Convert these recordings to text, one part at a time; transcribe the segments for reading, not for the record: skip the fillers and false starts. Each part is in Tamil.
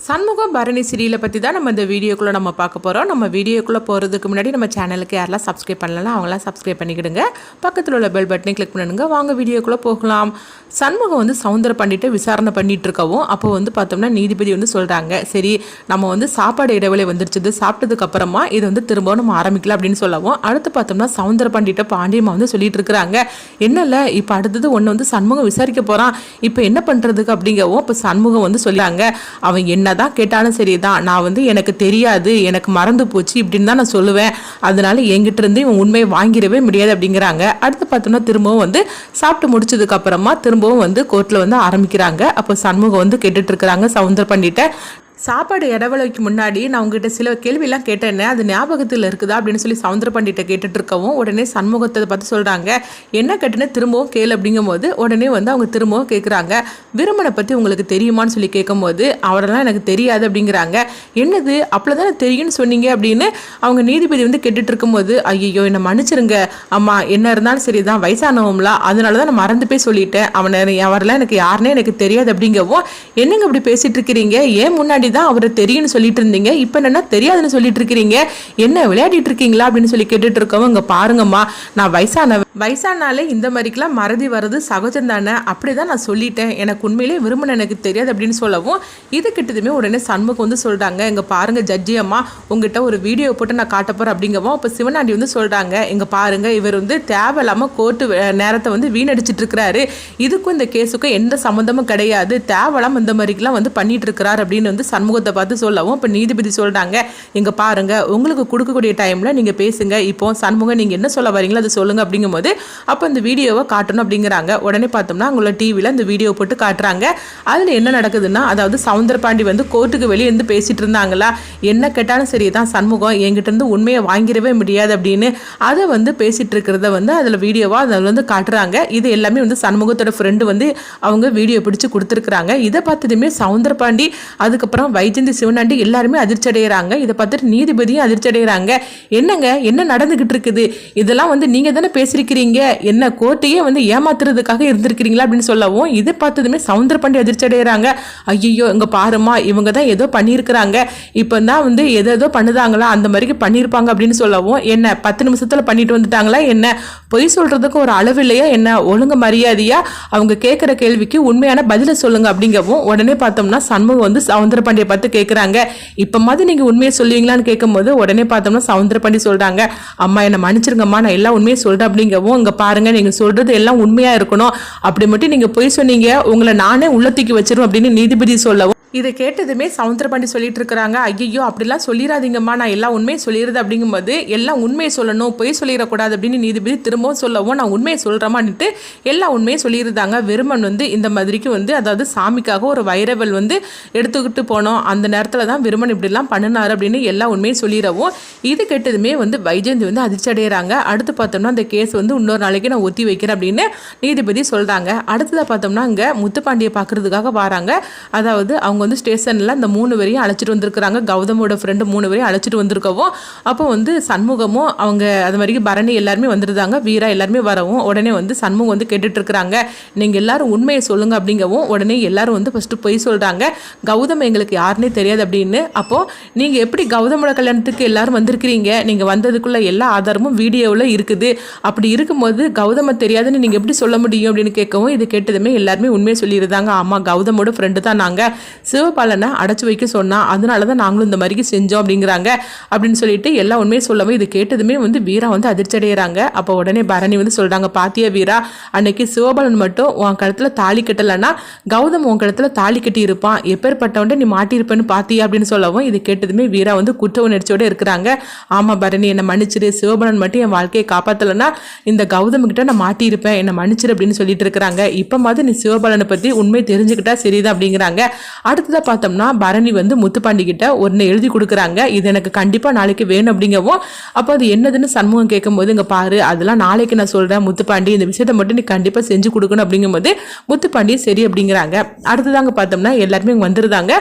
சண்முகம் பரணி சீரியலை பற்றி தான் நம்ம இந்த வீடியோக்குள்ளே நம்ம பார்க்க போகிறோம். நம்ம வீடியோக்குள்ளே போகிறதுக்கு முன்னாடி நம்ம சேனலுக்கு யாரெல்லாம் சப்ஸ்கிரைப் பண்ணலாம் அவங்களாம் சப்ஸ்கிரைப் பண்ணிக்கிடுங்க. பக்கத்தில் உள்ள பெல் பட்டனை கிளிக் பண்ணுங்க. வாங்க வீடியோக்குள்ளே போகலாம். சண்முகம் வந்து சவுந்தர பண்ணிட்டு விசாரணை பண்ணிட்டு இருக்கவும் அப்போ வந்து பார்த்தோம்னா நீதிபதி வந்து சொல்கிறாங்க, சரி நம்ம வந்து சாப்பாடு இடைவேளை வந்துருச்சு, சாப்பிட்டதுக்கு அப்புறமா இது வந்து திரும்ப நம்ம ஆரம்பிக்கலாம் அப்படின்னு சொல்லவும் அடுத்து பார்த்தோம்னா சவுந்தர பண்ணிட்ட பாண்டியம்மா வந்து சொல்லிட்டு இருக்கிறாங்க, என்னல்ல இப்போ அடுத்தது ஒன்று வந்து சண்முகம் விசாரிக்க போகிறான், இப்போ என்ன பண்ணுறதுக்கு அப்படிங்கவும் இப்போ சண்முகம் வந்து சொல்லிட்டாங்க, அவன் என்னதான் கேட்டாலும் சரிதான், நான் வந்து எனக்கு தெரியாது, எனக்கு மறந்து போச்சு இப்படின்னு தான் நான் சொல்லுவேன், அதனால என்கிட்ட இருந்து இவன் உண்மையை வாங்கிடவே முடியாது அப்படிங்கிறாங்க. அடுத்து பார்த்தோம்னா திரும்பவும் வந்து சாப்பிட்டு முடிச்சதுக்கு அப்புறமா திரும்பவும் வந்து கோர்ட்ல வந்து ஆரம்பிக்கிறாங்க. அப்போ சண்முகம் வந்து கேட்டுட்டு இருக்கிறாங்க சவுந்தர பண்ணிட்ட, சாப்பாடு இடவேளைக்கு முன்னாடி நான் உங்ககிட்ட சில கேள்வியெல்லாம் கேட்டேன்னே அது ஞாபகத்தில் இருக்குதா அப்படின்னு சொல்லி சவுந்தர பண்டிட்ட கேட்டுட்டு இருக்கவும் உடனே சண்முகத்தை பார்த்து சொல்கிறாங்க, என்ன கேட்டுன்னு திரும்பவும் கேளு அப்படிங்கும் போது உடனே வந்து அவங்க திரும்பவும் கேட்குறாங்க, விருமனை பற்றி உங்களுக்கு தெரியுமான்னு சொல்லி கேட்கும்போது அவரெல்லாம் எனக்கு தெரியாது அப்படிங்கிறாங்க. என்னது அப்போதானே தெரியும்னு சொன்னீங்க அப்படின்னு அவங்க நீதிபதி வந்து கேட்டுட்டு இருக்கும்போது, ஐயோ என்னை மன்னிச்சிருங்க அம்மா, என்ன இருந்தாலும் சரி தான் வயசானவங்களா, அதனால தான் நான் மறந்து போய் சொல்லிட்டேன், அவரெல்லாம் எனக்கு யாருன்னே எனக்கு தெரியாது அப்படிங்கவும், என்னங்க இப்படி பேசிட்டு இருக்கிறீங்க, ஏன் முன்னாடி தான் அவரை தெரியும்னு சொல்லிட்டு இருந்தீங்க, இப்ப என்னன்னா தெரியாதுன்னு சொல்லிட்டு இருக்கிறீங்க, என்ன விளையாடிட்டு இருக்கீங்களா அப்படின்னு சொல்லி கேட்டுட்டு இருக்கவும், இங்க பாருங்கம்மா நான் வயசானாலே இந்த மாதிரிக்கெல்லாம் மறதி வர்றது சகஜம் தானே, அப்படிதான் நான் சொல்லிட்டேன், எனக்கு உண்மையிலே விரும்பின எனக்கு தெரியாது அப்படின்னு சொல்லவும் இது கிட்டதுமே உடனே சண்முகம் வந்து சொல்றாங்க, இங்க பாருங்க ஜட்ஜி அம்மா, உங்ககிட்ட ஒரு வீடியோ போட்டு நான் காட்ட போறேன் அப்படிங்கவும் அப்ப சிவனாண்டி வந்து சொல்றாங்க, இங்க பாருங்க இவர் வந்து தேவையில்லாம கோர்ட்டு நேரத்தை வந்து வீணடிச்சிட்டு இருக்கிறாரு, இதுக்கும் இந்த கேஸுக்கும் எந்த சம்மந்தமும் கிடையாது, தேவையில்லாம இந்த மாதிரிக்கெல்லாம் வந்து பண்ணிட்டு இருக்கிறாரு அப்படின்னு வந்து சண்முகத்தை பார்த்து சொல்லவும் இப்போ நீதிபதி சொல்றாங்க, இங்க பாருங்க உங்களுக்கு கொடுக்கக்கூடிய டைம்ல நீங்க பேசுங்க, இப்போ சண்முகம் நீங்க என்ன சொல்ல வரீங்களோ அதை சொல்லுங்க அப்படிங்கும்போது அப்போ இந்த வீடியோவை காட்டணும் அப்படிங்கிறாங்க. உடனே பார்த்தோம்னா அவங்களோட டிவியில் இந்த வீடியோ போட்டு காட்டுறாங்க. அதில் என்ன நடக்குதுன்னா, அதாவது சவுந்தர பாண்டி வந்து கோர்ட்டுக்கு வெளியே இருந்து பேசிட்டு இருந்தாங்களா, என்ன கேட்டாலும் சரிதான் சண்முகம் என்கிட்ட இருந்து உண்மையை வாங்கிடவே முடியாது அப்படின்னு அதை வந்து பேசிட்டு இருக்கிறத வந்து அதில் வீடியோவா அதில் வந்து காட்டுறாங்க. இது எல்லாமே வந்து சண்முகத்தோட ஃப்ரெண்டு வந்து அவங்க வீடியோ பிடிச்சு கொடுத்துருக்குறாங்க. இதை பார்த்ததுமே சவுந்தர பாண்டி அதுக்கப்புறம் வைஜந்தி சிவனாண்டி எல்லாருமே அதிர்ச்சி அடைகிறாங்க. இதை பார்த்துட்டு நீதிபதியும் அதிர்ச்சி அடைகிறாங்க. என்னங்க என்ன நடந்துகிட்டு இருக்குது, இதெல்லாம் வந்து நீங்க தானே பேசிருக்கிறீங்க, என்ன கோர்ட்டையே வந்து ஏமாத்துறதுக்காக இருந்திருக்கிறீங்களா அப்படின்னு சொல்லவும் இதை பார்த்ததுமே சவுந்தர பாண்டி அதிர்ச்சி அடைகிறாங்க. ஐயோ இங்க பாருமா இவங்க தான் ஏதோ பண்ணியிருக்கிறாங்க, இப்போ தான் வந்து ஏதோ பண்ணுதாங்களா அந்த மாதிரி பண்ணியிருப்பாங்க அப்படின்னு சொல்லவும், என்ன 10 நிமிஷத்துல பண்ணிட்டு வந்துட்டாங்களா, என்ன பொய் சொல்றதுக்கு ஒரு அளவு இல்லையா, என்ன ஒழுங்கு மரியாதையா அவங்க கேட்குற கேள்விக்கு உண்மையான பதிலை சொல்லுங்க அப்படிங்கவும் உடனே பார்த்தோம்னா சண்முகம் வந்து சவுந்தர பாண்டியை பார்த்து கேட்குறாங்க, இப்போ மாதிரி நீங்கள் உண்மையை சொல்லுவீங்களான்னு கேட்கும்போது உடனே பார்த்தோம்னா சவுந்தர பாண்டி சொல்கிறாங்க, அம்மா என்னை மன்னிச்சிருங்கம்மா நான் எல்லாம் உண்மையை சொல்கிறேன் அப்படிங்கவும், இங்கே பாருங்க நீங்கள் சொல்கிறது எல்லாம் உண்மையாக இருக்கணும், அப்படி மட்டும் நீங்கள் பொய் சொன்னீங்க உங்களை நானே உள்ளத்துக்கு வச்சிருவேன் அப்படின்னு நீதிபதி சொல்லவும் இதை கேட்டதுமே சவுந்தர பாண்டி சொல்லிட்டு இருக்கிறாங்க, ஐயோ அப்படிலாம் சொல்லிடாதீங்கம்மா நான் எல்லாம் உண்மையை சொல்லிடுறது அப்படிங்கும்போது எல்லாம் உண்மையை சொல்லணும் பொய் சொல்லிடக்கூடாது அப்படின்னு நீதிபதி திரும்பவும் சொல்லவும் நான் உண்மையை சொல்கிறேமான்ட்டு எல்லா உண்மையை சொல்லியிருந்தாங்க. விருமன் வந்து இந்த மாதிரிக்கு வந்து அதாவது சாமிக்காக ஒரு வைரவல் வந்து எடுத்துக்கிட்டு போனோம், அந்த நேரத்தில் தான் விருமன் இப்படிலாம் பண்ணினார் அப்படின்னு எல்லா உண்மையும் சொல்லிடவும் இது கேட்டதுமே வந்து வைஜந்தி வந்து அதிர்ச்சி அடைகிறாங்க. அடுத்து பார்த்தோம்னா அந்த கேஸ் வந்து இன்னொரு நாளைக்கு நான் ஒத்தி வைக்கிறேன் அப்படின்னு நீதிபதி சொல்கிறாங்க. அடுத்ததாக பார்த்தோம்னா இங்கே முத்துப்பாண்டியை பார்க்கறதுக்காக வராங்க. அதாவது அவங்க வந்து ஸ்டேஷனில் இந்த 3 பேரையும் அழைச்சிட்டு வந்திருக்கிறாங்க, கௌதமோட ஃப்ரெண்டு 3 பேரையும் அழைச்சிட்டு வந்திருக்கவும் அப்போ வந்து சண்முகமும் அவங்க அது மாதிரி பரணி எல்லாருமே வந்துருந்தாங்க, வீரா எல்லாருமே வரவும் உடனே வந்து சண்முகம் வந்து கேட்டுட்டு இருக்கிறாங்க, நீங்கள் எல்லாரும் உண்மையை சொல்லுங்க அப்படிங்கவும் உடனே எல்லாரும் வந்து ஃபர்ஸ்ட் பொய் சொல்கிறாங்க, கௌதம் எங்களுக்கு யாருன்னே தெரியாது அப்படின்னு. அப்போது நீங்கள் எப்படி கௌதமோட கல்யாணத்துக்கு எல்லாரும் வந்திருக்கிறீங்க, நீங்கள் வந்ததுக்குள்ள எல்லா ஆதாரமும் வீடியோவில் இருக்குது, அப்படி இருக்கும்போது கௌதம தெரியாதுன்னு நீங்கள் எப்படி சொல்ல முடியும் அப்படின்னு கேட்கவும் இது கேட்டதுமே எல்லாருமே உண்மையை சொல்லியிருந்தாங்க, ஆமாம் கௌதமோட ஃப்ரெண்டு தான் நாங்கள், சிவபாலனை அடைச்சி வைக்க சொன்னா அதனால தான் நாங்களும் இந்த மாதிரி செஞ்சோம் அப்படிங்கிறாங்க அப்படின்னு சொல்லிட்டு எல்லா உண்மையை சொல்லவும் இது கேட்டதுமே வந்து வீரா வந்து அதிர்ச்சி அடைகிறாங்க. அப்போ உடனே பரணி வந்து சொல்றாங்க, பாத்தியா வீரா அன்னைக்கு சிவபாலன் மட்டும் உன் கழுத்துல தாலி கட்டலைன்னா கௌதம் உன் கழுத்துல தாலி கட்டி இருப்பான், எப்பேற்பட்டவன்ட்டு நீ மாட்டியிருப்பேன்னு பாத்தியா அப்படின்னு சொல்லவும் இது கேட்டதுமே வீரா வந்து குற்ற உணர்ச்சியோட இருக்கிறாங்க. ஆமா பரணி என்னை மன்னிச்சிரு, சிவபாலன் மட்டும் என் வாழ்க்கையை காப்பாத்தலைன்னா இந்த கௌதம் கிட்ட நான் மாட்டியிருப்பேன், என்னை மன்னிச்சிரு அப்படின்னு சொல்லிட்டு இருக்கிறாங்க. இப்போ மாதிரி நீ சிவபாலனை பத்தி உண்மை தெரிஞ்சுக்கிட்டா சரிதான் அப்படிங்கிறாங்க. அடுத்ததாக பார்த்தோம்னா பரணி வந்து முத்துப்பாண்டி கிட்ட ஒன்று எழுதி கொடுக்குறாங்க, இது எனக்கு கண்டிப்பாக நாளைக்கு வேணும் அப்படிங்கவும் அப்போ அது என்னதுன்னு சண்முகம் கேட்கும்போது, இங்கே பாரு அதெல்லாம் நாளைக்கு நான் சொல்கிறேன் முத்துப்பாண்டி, இந்த விஷயத்தை மட்டும் நீ கண்டிப்பாக செஞ்சு கொடுக்கணும் அப்படிங்கும்போது முத்துப்பாண்டி சரி அப்படிங்கிறாங்க. அடுத்ததாங்க பார்த்தோம்னா எல்லாருமே இங்கே வந்துருந்தாங்க.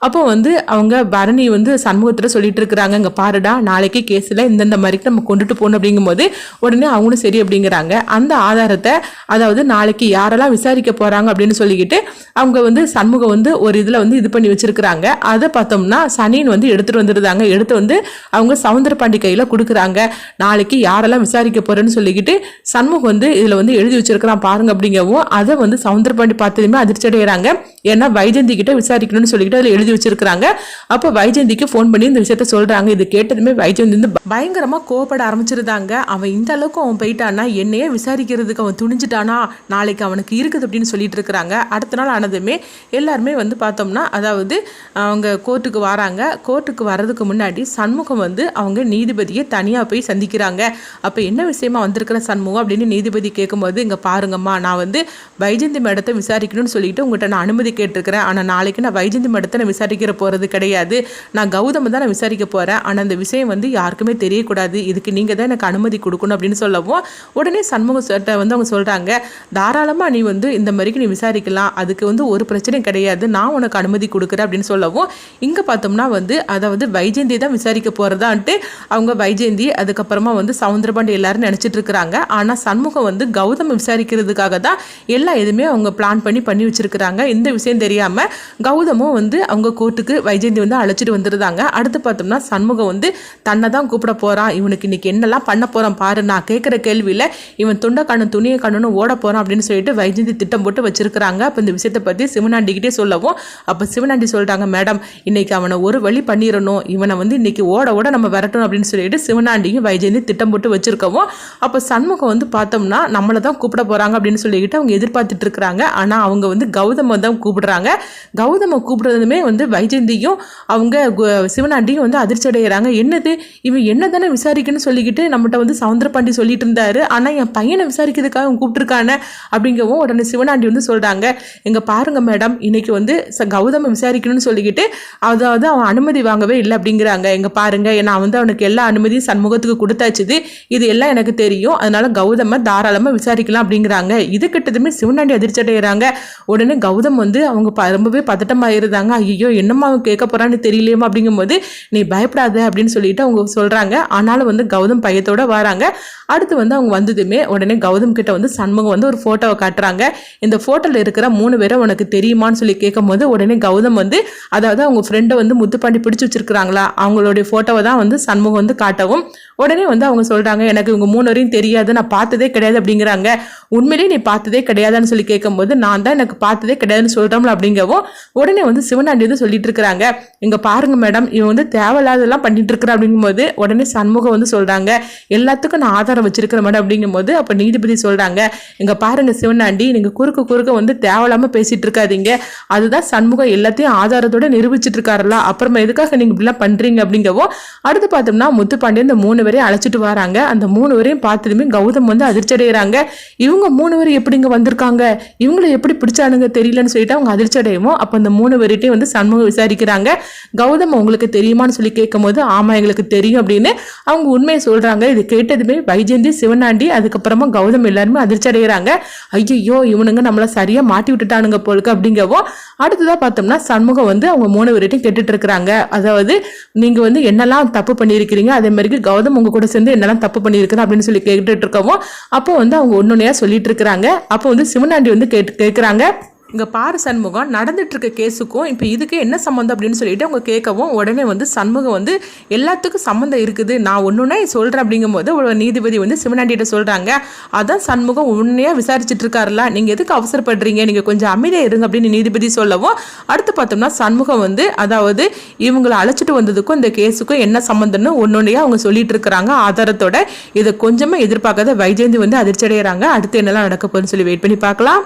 அப்போ வந்து அவங்க பரணி வந்து சண்முகத்தில் சொல்லிட்டு இருக்கிறாங்க, இங்கே பாருடா நாளைக்கு கேஸில் இந்தந்த மாதிரி நம்ம கொண்டுட்டு போகணும் அப்படிங்கும்போது உடனே அவங்களும் சரி அப்படிங்கிறாங்க. அந்த ஆதாரத்தை அதாவது நாளைக்கு யாரெல்லாம் விசாரிக்க போகிறாங்க அப்படின்னு சொல்லிக்கிட்டு அவங்க வந்து சண்முகம் வந்து ஒரு இதில் வந்து இது பண்ணி வச்சிருக்கிறாங்க. அதை பார்த்தோம்னா சனின்னு வந்து எடுத்துட்டு வந்துருந்தாங்க. எடுத்து வந்து அவங்க சவுந்தரபாண்டி கையில கொடுக்குறாங்க. நாளைக்கு யாரெல்லாம் விசாரிக்க போறேன்னு சொல்லிக்கிட்டு சண்முகம் வந்து இதுல வந்து எழுதி வச்சிருக்கிறான் பாருங்க அப்படிங்கவும் அதை வந்து சவுந்தரபாண்டி பார்த்ததுமே அதிர்ச்சி அடைகிறாங்க. ஏன்னா வைஜெயந்தி கிட்ட விசாரிக்கணும்னு சொல்லிக்கிட்டு அதில் எழுதி வச்சிருக்காங்க. அப்போ வைஜெயந்திக்கு ஃபோன் பண்ணி இந்த விஷயத்த சொல்றாங்க. இது கேட்டதுமே வைஜெயந்தி வந்து பயங்கரமா கோவப்பட ஆரம்பிச்சிருந்தாங்க. அவன் இந்த அளவுக்கு அவன் போயிட்டானா, என்னையே விசாரிக்கிறதுக்கு அவன் துணிஞ்சிட்டானா, நாளைக்கு அவனுக்கு இருக்குது அப்படின்னு சொல்லிட்டு இருக்கிறாங்க. அடுத்த நாள் ஆனதுமே எல்லாருமே வந்து பார்த்தோம்னா அதாவது அவங்க கோர்ட்டுக்கு வராங்க. கோர்ட்டுக்கு வர்றதுக்கு முன்னாடி சண்முகம் வந்து அவங்க நீதிபதியை தனியாக போய் சந்திக்கிறாங்க. அப்போ என்ன விஷயமா வந்திருக்கிற சண்முகம் அப்படின்னு நீதிபதி கேட்கும்போது, இங்கே பாருங்கம்மா, நான் வந்து வைஜெயந்தி மேடத்தை விசாரிக்கணும்னு சொல்லிட்டு உங்கள்கிட்ட நான் அனுமதி கேட்டிருக்கிறேன். ஆனால் நாளைக்கு நான் வைஜெயந்தி மேடத்தை நான் விசாரிக்கிற போகிறது கிடையாது. நான் கௌதம் தான் நான் விசாரிக்க போகிறேன். ஆனால் அந்த விஷயம் வந்து யாருக்குமே தெரியக்கூடாது. இதுக்கு நீங்கள் தான் எனக்கு அனுமதி கொடுக்கணும் அப்படின்னு சொல்லவும், உடனே சண்முகத்தை வந்து அவங்க சொல்கிறாங்க, தாராளமாக நீ வந்து இந்த மாதிரிக்கு நீ விசாரிக்கலாம், அதுக்கு வந்து ஒரு பிரச்சனையும் கிடையாது, நான் உனக்கு அனுமதி கொடுக்குறேன் அப்படின்னு சொல்லவும், இங்கே பார்த்தோம்னா வந்து அதாவது வைஜெயந்தி தான் விசாரிக்க போகிறதான்ட்டு அவங்க வைஜெயந்தி அதுக்கப்புறமா வந்து சவுந்தரபாண்டி எல்லாரும் நினச்சிட்டு இருக்கிறாங்க. ஆனால் சண்முகம் வந்து கௌதம் விசாரிக்கிறதுக்காக தான் எல்லா எதுவுமே அவங்க பிளான் பண்ணி வச்சிருக்கிறாங்க. இந்த விஷயம் தெரியாமல் கௌதமும் வந்து அவங்க கோர்ட்டுக்கு வைஜெயந்தி வந்து அழைச்சிட்டு வந்துருந்தாங்க. அடுத்து பார்த்தோம்னா சண்முகம் வந்து தன்னை தான் கூப்பிட போகிறான், இவனுக்கு இன்னைக்கு என்னெல்லாம் பண்ண போகிறான் பாரு, நான் கேட்குற கேள்வியில் இவன் துண்டை கண்ணு துணியை கண்ணுன்னு ஓட போகிறான் அப்படின்னு சொல்லிட்டு வைஜெயந்தி திட்டம் போட்டு வச்சிருக்கிறாங்க. அப்போ இந்த விஷயத்தை பற்றி சிவனாண்டிக்கிட்டே சொல்லவும், அப்போ சிவனாண்டி சொல்கிறாங்க, மேடம் இன்னைக்கு அவனை ஒரு வழி பண்ணிடணும், இவனை வந்து இன்னைக்கு ஓட ஓட நம்ம விரட்டணும் அப்படின்னு சொல்லிட்டு சிவனாண்டியும் வைஜெயந்தி திட்டம் போட்டு வச்சிருக்கவும், அப்போ சண்முகம் வந்து பார்த்தோம்னா நம்மளை தான் கூப்பிட போகிறாங்க அப்படின்னு சொல்லிக்கிட்டு அவங்க எதிர்பார்த்துட்டு இருக்கிறாங்க. ஆனால் அவங்க வந்து கௌதம தான் கூப்பிடுறாங்க. கௌதம கூப்பிடுறதுமே வந்து வைஜெயந்தியும் அவங்க சிவனாண்டியும் வந்து அதிர்ச்சி அடைகிறாங்க. என்னது இவன் என்ன தானே விசாரிக்கணும்னு சொல்லிக்கிட்டு நம்மகிட்ட வந்து சவுந்தரபாண்டி சொல்லிட்டு இருந்தாரு, ஆனால் என் பையனை விசாரிக்கிறதுக்காக அவன் கூப்பிட்டுருக்கானே அப்படிங்கவும், உடனே சிவனாண்டி வந்து சொல்கிறாங்க, எங்க பாருங்க மேடம், இன்னைக்கு வந்து கௌதம விசாரிக்கணும்னு சொல்லிக்கிட்டு அதாவது அவன் அனுமதி வாங்கவே இல்லை அப்படிங்கிறாங்க. எங்க பாருங்க, நான் வந்து அவனுக்கு எல்லா அனுமதியும் சண்முகத்துக்கு கொடுத்தாச்சுது, இது எல்லாம் எனக்கு தெரியும், அதனால கௌதம தாராளமாக விசாரிக்கலாம் அப்படிங்கிறாங்க. இது கிட்டதுமே சிவனாண்டி அதிர்ச்சி அடைகிறாங்க. உடனே கௌதம் வந்து அவங்க ரொம்பவே பதட்டமாயிருந்தாங்க. ஐயோ என்னம்மா அவன் கேட்க போறான்னு தெரியலையமா அப்படிங்கும்போது, நீ பயப்படாத அப்படின்னு சொல்லிட்டு அவங்க சொல்றாங்க. ஆனாலும் வந்து கௌதம் பையத்தோட வராங்க. அடுத்து வந்து அவங்க வந்ததுமே உடனே கௌதம் கிட்ட வந்து சண்முகம் வந்து ஒரு போட்டோவை காட்டுறாங்க. இந்த போட்டோல இருக்கிற 3 பேரை உனக்கு தெரியுமான்னு சொல்லி கேட்கும் போது, உடனே கௌதம் வந்து அதாவது அவங்க ஃப்ரெண்டை வந்து முத்துப்பாண்டி பிடிச்சி வச்சிருக்கிறாங்களா அவங்களுடைய போட்டோவை தான் வந்து சண்முகம் வந்து காட்டவும், உடனே வந்து அவங்க சொல்றாங்க, எனக்கு இவங்க 3 பேரையும் தெரியாது, நான் பார்த்ததே கிடையாது அப்படிங்கிறாங்க. உண்மையிலேயே நீ பார்த்ததே கிடையாதுன்னு சொல்லி கேட்கும்போது, நான் தான் எனக்கு பார்த்ததே கிடையாதுன்னு சொல்றோம்ல அப்படிங்கவும், உடனே வந்து சிவனாண்டி வந்து சொல்லிட்டு இருக்கிறாங்க, இங்க பாருங்க மேடம், இவன் வந்து தேவையில்லாதெல்லாம் பண்ணிட்டு இருக்கிற அப்படிங்கும்போது, உடனே சண்முகம் வந்து சொல்றாங்க, எல்லாத்துக்கும் நான் ஆதாரம் வச்சிருக்கிற மேடம் அப்படிங்கும்போது, அப்ப நீதிபதி சொல்றாங்க, இங்க பாருங்க சிவனாண்டி, நீங்க குறுக்க வந்து தேவையில்லாம பேசிட்டு இருக்காதீங்க, அதுதான் சண்முகம் எல்லாத்தையும் ஆதாரத்தோட நிரூபிச்சிட்டு இருக்காருல்ல, அப்புறமா எதுக்காக நீங்க இப்படிலாம் பண்றீங்க அப்படிங்கவும், அடுத்து பார்த்தோம்னா முத்துப்பாண்டி இந்த 3 பேரையும் அழைச்சிட்டு வராங்க. அந்த 3 பேரையும் பார்த்ததுமே கௌதம் வந்து அதிர்ச்சி அடைகிறாங்க. இவங்க 3 பேர் எப்படிங்க வந்திருக்காங்க, இவங்களை எப்படி பிடிச்சானுங்க தெரியலன்னு சொல்லிட்டு அவங்க அதிர்ச்சி அடையவும், அப்போ அந்த 3 பேர்கிட்டையும் வந்து சண்முகம் விசாரிக்கிறாங்க. கௌதம் உங்களுக்கு தெரியுமான்னு சொல்லி கேட்கும் போது, ஆமா எங்களுக்கு தெரியும் அப்படின்னு அவங்க உண்மையை சொல்றாங்க. இது கேட்டதுமே வைஜெயந்தி, சிவனாண்டி, அதுக்கப்புறமா கௌதம் எல்லாருமே அதிர்ச்சி அடைகிறாங்க. ஐயோ இவனுங்க நம்மள சரியா மாட்டி விட்டுட்டானுங்க போலுக்கு அப்படிங்கவும், அடுத்ததான் பார்த்தோம்னா சண்முகம் வந்து அவங்க 3 பேர்கிட்டையும் கேட்டுட்டு இருக்கிறாங்க. அதாவது நீங்க வந்து என்னெல்லாம் தப்பு பண்ணியிருக்கிறீங்க, அதே மாதிரி கௌதம் உங்க கூட சேர்ந்து என்னெல்லாம் தப்பு பண்ணியிருக்கிறேன் அப்படின்னு சொல்லி கேட்டுட்டு இருக்கவும், அப்போ வந்து அவங்க ஒன்னொன்னையா சொல்லிட்டு இருக்கிறாங்க. அப்போ வந்து சிவனாண்டி வந்து கேட்குறாங்க, இங்கே பாரு சண்முகம், நடந்துட்டு இருக்க கேஸுக்கும் இப்போ இதுக்கு என்ன சம்மந்தம் அப்படின்னு சொல்லிட்டு அவங்க கேட்கவும், உடனே வந்து சண்முகம் வந்து எல்லாத்துக்கும் சம்மந்தம் இருக்குது, நான் ஒன்றுனா சொல்கிறேன் அப்படிங்கும்போது ஒரு நீதிபதி வந்து சிவனாண்டிகிட்ட சொல்கிறாங்க, அதான் சண்முகம் உண்மையாக விசாரிச்சுட்டு இருக்காருல்ல, நீங்கள் எதுக்கு அவசரப்படுறீங்க, நீங்கள் கொஞ்சம் அமைதியாக இருங்க அப்படின்னு நீதிபதி சொல்லவும், அடுத்து பார்த்தோம்னா சண்முகம் வந்து அதாவது இவங்களை அழைச்சிட்டு வந்ததுக்கும் இந்த கேஸுக்கும் என்ன சம்மந்தம்னு ஒன்னொன்னையா அவங்க சொல்லிட்டு இருக்கிறாங்க ஆதாரத்தோட. இதை கொஞ்சமாக எதிர்பார்க்காத வைஜெயந்தி வந்து அதிர்ச்சி அடைகிறாங்க. அடுத்து என்னெல்லாம் நடக்க போகுதுன்னு சொல்லி வெயிட் பண்ணி பார்க்கலாம்.